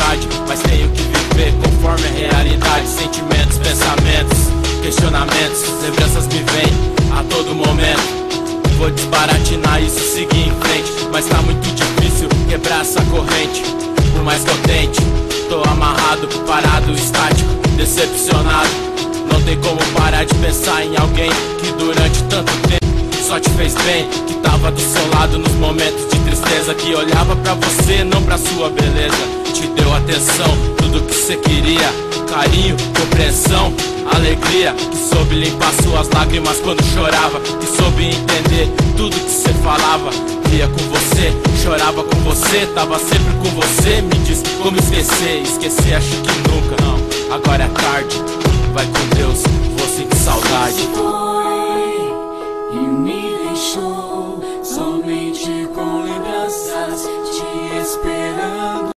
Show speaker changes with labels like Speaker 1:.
Speaker 1: vontade, mas tenho que viver conforme a realidade. Sentimentos, pensamentos, questionamentos, lembranças me vêm a todo momento. Vou desbaratinar isso, seguir em frente, mas tá muito difícil quebrar essa corrente. Por mais que eu tente, tô amarrado, parado, estático, decepcionado. Não tem como parar de pensar em alguém que durante tanto tempo só te fez bem, que tava do seu lado nos momentos de tristeza, que olhava pra você, não pra sua beleza. Te deu atenção, tudo que cê queria, carinho, compreensão, alegria, que soube limpar suas lágrimas quando chorava, que soube entender tudo que cê falava. Ria com você, chorava com você, tava sempre com você. Me diz como esquecer, esquecer acho que nunca. Não, agora é tarde, vai com Deus, vou sentir saudade.
Speaker 2: Foi e me deixou somente com lembranças te esperando.